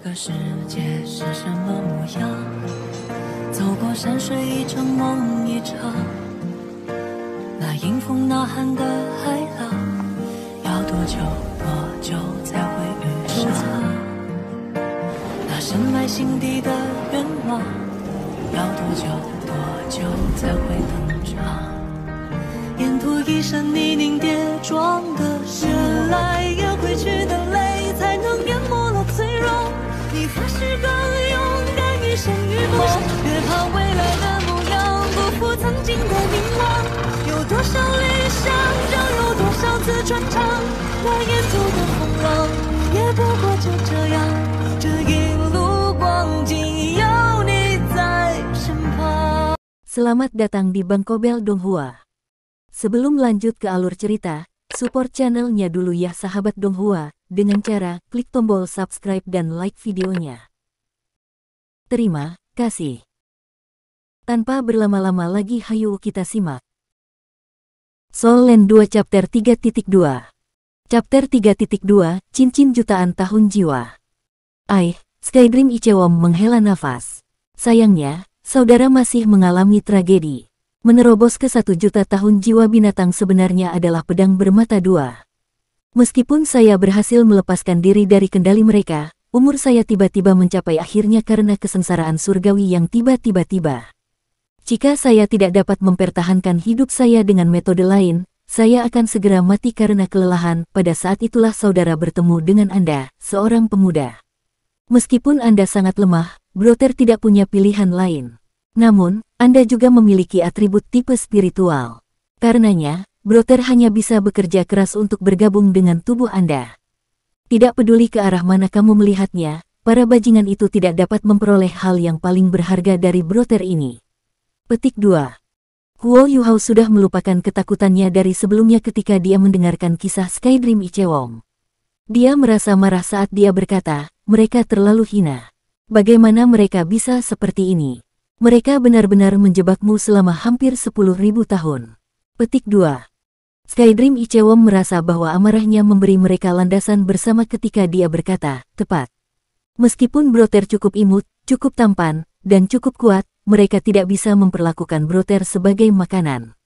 个世界是什么模样？走过山水一程梦一场，那迎风呐喊的海浪，要多久多久才会遇上？那深埋心底的愿望，要多久多久才会登场？沿途一身泥泞跌撞的越来越回去的泪，才能淹没了脆弱。你发誓更勇敢，一生与梦，别怕未来的模样不负曾经的凝望。有多少理想，就有多少次穿肠，那沿途的风浪，也不过就这样。这一路光景有你在身旁。 Selamat datang di Bangkobel Donghua. Sebelum lanjut ke alur cerita, support channelnya dulu ya sahabat Donghua, dengan cara klik tombol subscribe dan like videonya. Terima kasih. Tanpa berlama-lama lagi hayu kita simak. Soul Land 2 Chapter 3.2. Chapter 3.2, Cincin Jutaan Tahun Jiwa. Skydream Ichewom menghela nafas. Sayangnya, saudara masih mengalami tragedi. Menerobos ke 1 juta tahun jiwa binatang sebenarnya adalah pedang bermata dua. Meskipun saya berhasil melepaskan diri dari kendali mereka, umur saya tiba-tiba mencapai akhirnya karena kesengsaraan surgawi yang tiba-tiba. Jika saya tidak dapat mempertahankan hidup saya dengan metode lain, saya akan segera mati karena kelelahan. Pada saat itulah saudara bertemu dengan Anda, seorang pemuda. Meskipun Anda sangat lemah, Brother tidak punya pilihan lain. Namun, Anda juga memiliki atribut tipe spiritual. Karenanya, Brother hanya bisa bekerja keras untuk bergabung dengan tubuh Anda. Tidak peduli ke arah mana kamu melihatnya, para bajingan itu tidak dapat memperoleh hal yang paling berharga dari Brother ini. Petik 2. Huo Yuhao sudah melupakan ketakutannya dari sebelumnya ketika dia mendengarkan kisah Skydream Ichewom. Dia merasa marah saat dia berkata, mereka terlalu hina. Bagaimana mereka bisa seperti ini? Mereka benar-benar menjebakmu selama hampir 10.000 tahun. Petik 2. Skydream Ichewom merasa bahwa amarahnya memberi mereka landasan bersama ketika dia berkata, tepat. Meskipun Brother cukup imut, cukup tampan, dan cukup kuat, mereka tidak bisa memperlakukan Brother sebagai makanan.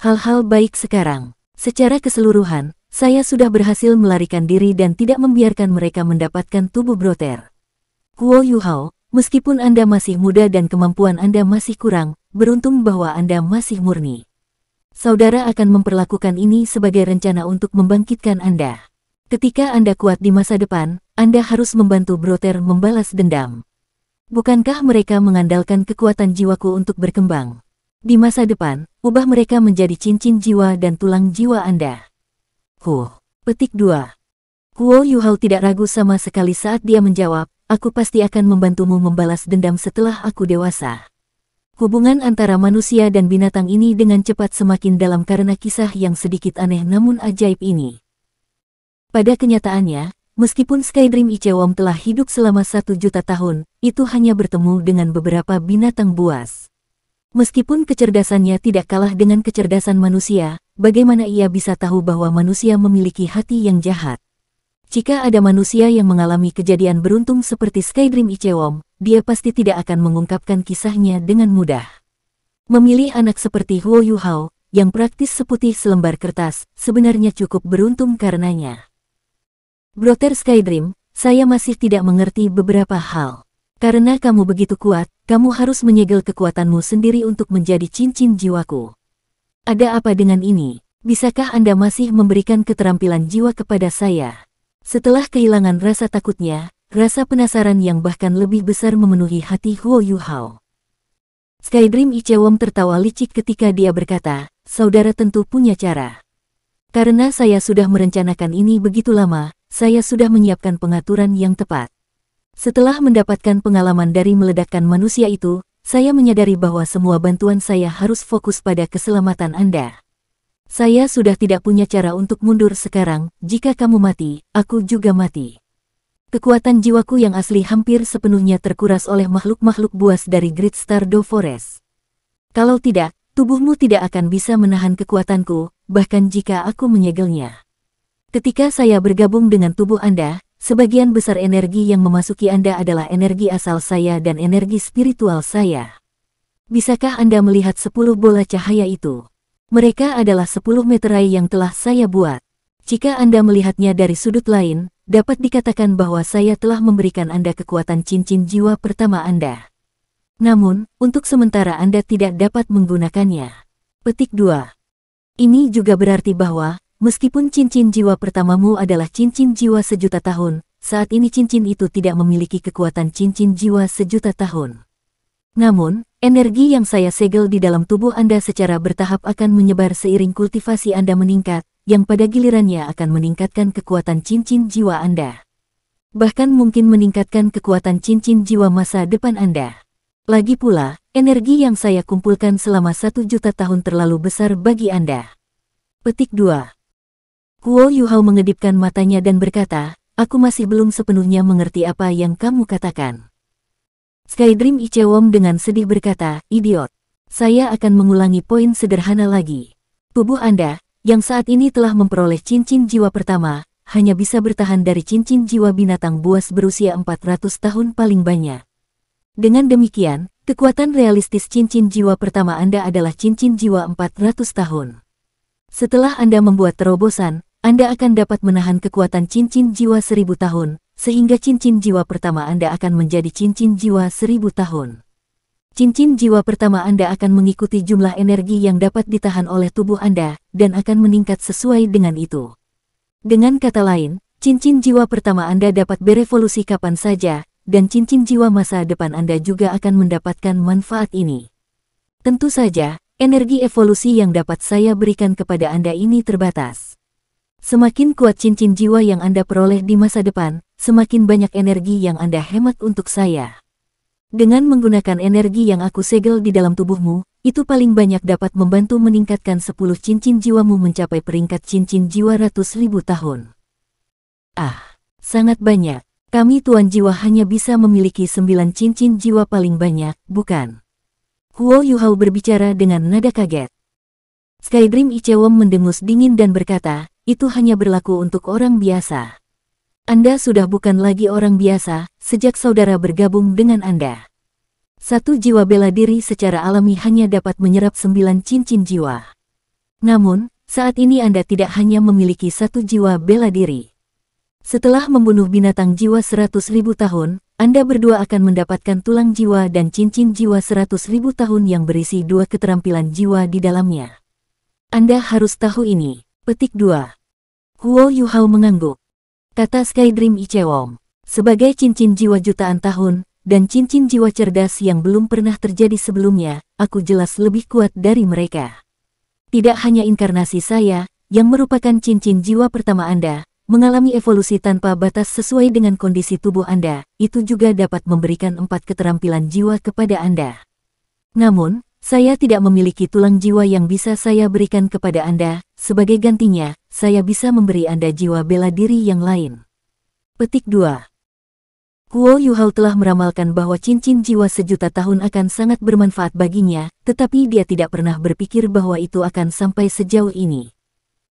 Hal-hal baik sekarang. Secara keseluruhan, saya sudah berhasil melarikan diri dan tidak membiarkan mereka mendapatkan tubuh Brother. Huo Yuhao, meskipun Anda masih muda dan kemampuan Anda masih kurang, beruntung bahwa Anda masih murni. Saudara akan memperlakukan ini sebagai rencana untuk membangkitkan Anda. Ketika Anda kuat di masa depan, Anda harus membantu Brother membalas dendam. Bukankah mereka mengandalkan kekuatan jiwaku untuk berkembang? Di masa depan, ubah mereka menjadi cincin jiwa dan tulang jiwa Anda. Petik 2. Huo Yuhao tidak ragu sama sekali saat dia menjawab, aku pasti akan membantumu membalas dendam setelah aku dewasa. Hubungan antara manusia dan binatang ini dengan cepat semakin dalam karena kisah yang sedikit aneh namun ajaib ini. Pada kenyataannya, meskipun Skydream Ichewom telah hidup selama 1 juta tahun, itu hanya bertemu dengan beberapa binatang buas. Meskipun kecerdasannya tidak kalah dengan kecerdasan manusia, bagaimana ia bisa tahu bahwa manusia memiliki hati yang jahat? Jika ada manusia yang mengalami kejadian beruntung seperti Skydream Ichewom, dia pasti tidak akan mengungkapkan kisahnya dengan mudah. Memilih anak seperti Huo Yuhao, yang praktis seputih selembar kertas, sebenarnya cukup beruntung karenanya. Brother Skydream, saya masih tidak mengerti beberapa hal. Karena kamu begitu kuat, kamu harus menyegel kekuatanmu sendiri untuk menjadi cincin jiwaku. Ada apa dengan ini? Bisakah Anda masih memberikan keterampilan jiwa kepada saya? Setelah kehilangan rasa takutnya, rasa penasaran yang bahkan lebih besar memenuhi hati Huo Yuhao. Skydream Ichewom tertawa licik ketika dia berkata, saudara tentu punya cara. Karena saya sudah merencanakan ini begitu lama, saya sudah menyiapkan pengaturan yang tepat. Setelah mendapatkan pengalaman dari meledakkan manusia itu, saya menyadari bahwa semua bantuan saya harus fokus pada keselamatan Anda. Saya sudah tidak punya cara untuk mundur sekarang, jika kamu mati, aku juga mati. Kekuatan jiwaku yang asli hampir sepenuhnya terkuras oleh makhluk-makhluk buas dari Great Stardew Forest. Kalau tidak, tubuhmu tidak akan bisa menahan kekuatanku, bahkan jika aku menyegelnya. Ketika saya bergabung dengan tubuh Anda, sebagian besar energi yang memasuki Anda adalah energi asal saya dan energi spiritual saya. Bisakah Anda melihat 10 bola cahaya itu? Mereka adalah 10 meterai yang telah saya buat. Jika Anda melihatnya dari sudut lain, dapat dikatakan bahwa saya telah memberikan Anda kekuatan cincin jiwa pertama Anda. Namun, untuk sementara Anda tidak dapat menggunakannya. Petik 2. Ini juga berarti bahwa, meskipun cincin jiwa pertamamu adalah cincin jiwa sejuta tahun, saat ini cincin itu tidak memiliki kekuatan cincin jiwa sejuta tahun. Namun, energi yang saya segel di dalam tubuh Anda secara bertahap akan menyebar seiring kultivasi Anda meningkat, yang pada gilirannya akan meningkatkan kekuatan cincin jiwa Anda. Bahkan mungkin meningkatkan kekuatan cincin jiwa masa depan Anda. Lagi pula, energi yang saya kumpulkan selama 1 juta tahun terlalu besar bagi Anda. Petik 2. Huo Yuhao mengedipkan matanya dan berkata, aku masih belum sepenuhnya mengerti apa yang kamu katakan. Skydream Ichewom dengan sedih berkata, idiot. Saya akan mengulangi poin sederhana lagi. Tubuh Anda, yang saat ini telah memperoleh cincin jiwa pertama, hanya bisa bertahan dari cincin jiwa binatang buas berusia 400 tahun paling banyak. Dengan demikian, kekuatan realistis cincin jiwa pertama Anda adalah cincin jiwa 400 tahun. Setelah Anda membuat terobosan, Anda akan dapat menahan kekuatan cincin jiwa 1000 tahun, sehingga cincin jiwa pertama Anda akan menjadi cincin jiwa 1000 tahun. Cincin jiwa pertama Anda akan mengikuti jumlah energi yang dapat ditahan oleh tubuh Anda, dan akan meningkat sesuai dengan itu. Dengan kata lain, cincin jiwa pertama Anda dapat berevolusi kapan saja, dan cincin jiwa masa depan Anda juga akan mendapatkan manfaat ini. Tentu saja, energi evolusi yang dapat saya berikan kepada Anda ini terbatas. Semakin kuat cincin jiwa yang Anda peroleh di masa depan, semakin banyak energi yang Anda hemat untuk saya. Dengan menggunakan energi yang aku segel di dalam tubuhmu, itu paling banyak dapat membantu meningkatkan 10 cincin jiwamu mencapai peringkat cincin jiwa ratus ribu tahun. Ah, sangat banyak. Kami Tuan Jiwa hanya bisa memiliki 9 cincin jiwa paling banyak, bukan? Huo Yuhao berbicara dengan nada kaget. Skydream Ichewom mendengus dingin dan berkata, itu hanya berlaku untuk orang biasa. Anda sudah bukan lagi orang biasa, sejak saudara bergabung dengan Anda. Satu jiwa bela diri secara alami hanya dapat menyerap 9 cincin jiwa. Namun, saat ini Anda tidak hanya memiliki 1 jiwa bela diri. Setelah membunuh binatang jiwa 100.000 tahun, Anda berdua akan mendapatkan tulang jiwa dan cincin jiwa 100.000 tahun yang berisi 2 keterampilan jiwa di dalamnya. Anda harus tahu ini. Petik 2. Huo Yuhao mengangguk. Kata Skydream Ichewom, sebagai cincin jiwa jutaan tahun, dan cincin jiwa cerdas yang belum pernah terjadi sebelumnya, aku jelas lebih kuat dari mereka. Tidak hanya inkarnasi saya, yang merupakan cincin jiwa pertama Anda, mengalami evolusi tanpa batas sesuai dengan kondisi tubuh Anda, itu juga dapat memberikan 4 keterampilan jiwa kepada Anda. Namun, saya tidak memiliki tulang jiwa yang bisa saya berikan kepada Anda, sebagai gantinya, saya bisa memberi Anda jiwa bela diri yang lain. Petik 2. Huo Yuhao telah meramalkan bahwa cincin jiwa sejuta tahun akan sangat bermanfaat baginya, tetapi dia tidak pernah berpikir bahwa itu akan sampai sejauh ini.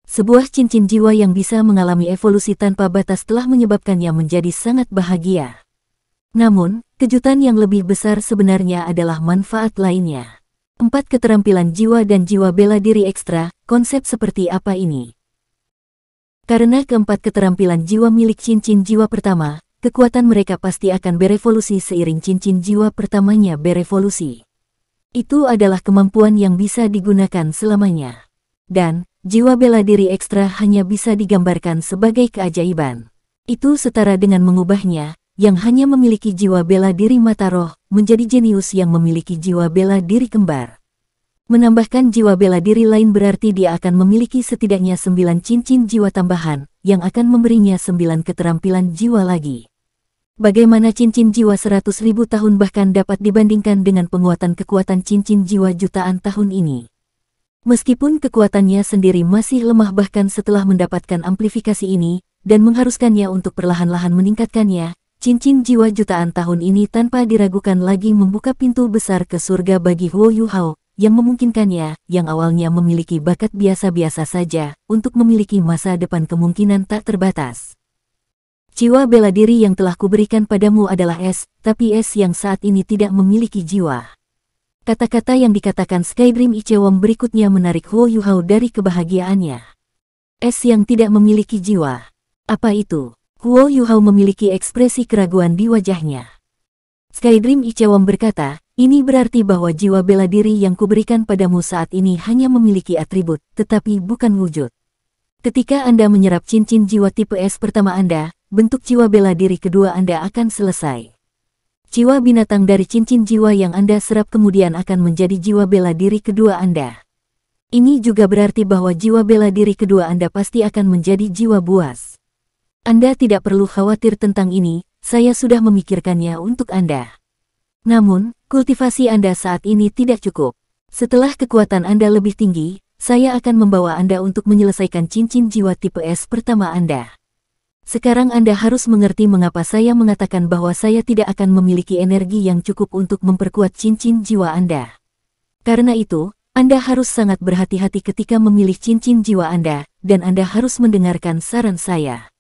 Sebuah cincin jiwa yang bisa mengalami evolusi tanpa batas telah menyebabkannya menjadi sangat bahagia. Namun, kejutan yang lebih besar sebenarnya adalah manfaat lainnya. 4 keterampilan jiwa dan jiwa bela diri ekstra, konsep seperti apa ini? Karena keempat keterampilan jiwa milik cincin jiwa pertama, kekuatan mereka pasti akan berevolusi seiring cincin jiwa pertamanya berevolusi. Itu adalah kemampuan yang bisa digunakan selamanya. Dan, jiwa bela diri ekstra hanya bisa digambarkan sebagai keajaiban. Itu setara dengan mengubahnya, yang hanya memiliki jiwa bela diri mata roh, menjadi jenius yang memiliki jiwa bela diri kembar. Menambahkan jiwa bela diri lain berarti dia akan memiliki setidaknya 9 cincin jiwa tambahan, yang akan memberinya 9 keterampilan jiwa lagi. Bagaimana cincin jiwa 100.000 tahun bahkan dapat dibandingkan dengan penguatan kekuatan cincin jiwa jutaan tahun ini? Meskipun kekuatannya sendiri masih lemah bahkan setelah mendapatkan amplifikasi ini, dan mengharuskannya untuk perlahan-lahan meningkatkannya, cincin jiwa jutaan tahun ini tanpa diragukan lagi membuka pintu besar ke surga bagi Huo Yuhao, yang memungkinkannya, yang awalnya memiliki bakat biasa-biasa saja, untuk memiliki masa depan kemungkinan tak terbatas. Jiwa bela diri yang telah kuberikan padamu adalah es, tapi es yang saat ini tidak memiliki jiwa. Kata-kata yang dikatakan Skydream Icewon berikutnya menarik Huo Yuhao dari kebahagiaannya. Es yang tidak memiliki jiwa. Apa itu? Huo Yuhao memiliki ekspresi keraguan di wajahnya. Skydream Icewon berkata, ini berarti bahwa jiwa bela diri yang kuberikan padamu saat ini hanya memiliki atribut, tetapi bukan wujud. Ketika Anda menyerap cincin jiwa tipe S pertama Anda, bentuk jiwa bela diri kedua Anda akan selesai. Jiwa binatang dari cincin jiwa yang Anda serap kemudian akan menjadi jiwa bela diri kedua Anda. Ini juga berarti bahwa jiwa bela diri kedua Anda pasti akan menjadi jiwa buas. Anda tidak perlu khawatir tentang ini, saya sudah memikirkannya untuk Anda. Namun, kultivasi Anda saat ini tidak cukup. Setelah kekuatan Anda lebih tinggi, saya akan membawa Anda untuk menyelesaikan cincin jiwa tipe S pertama Anda. Sekarang Anda harus mengerti mengapa saya mengatakan bahwa saya tidak akan memiliki energi yang cukup untuk memperkuat cincin jiwa Anda. Karena itu, Anda harus sangat berhati-hati ketika memilih cincin jiwa Anda, dan Anda harus mendengarkan saran saya.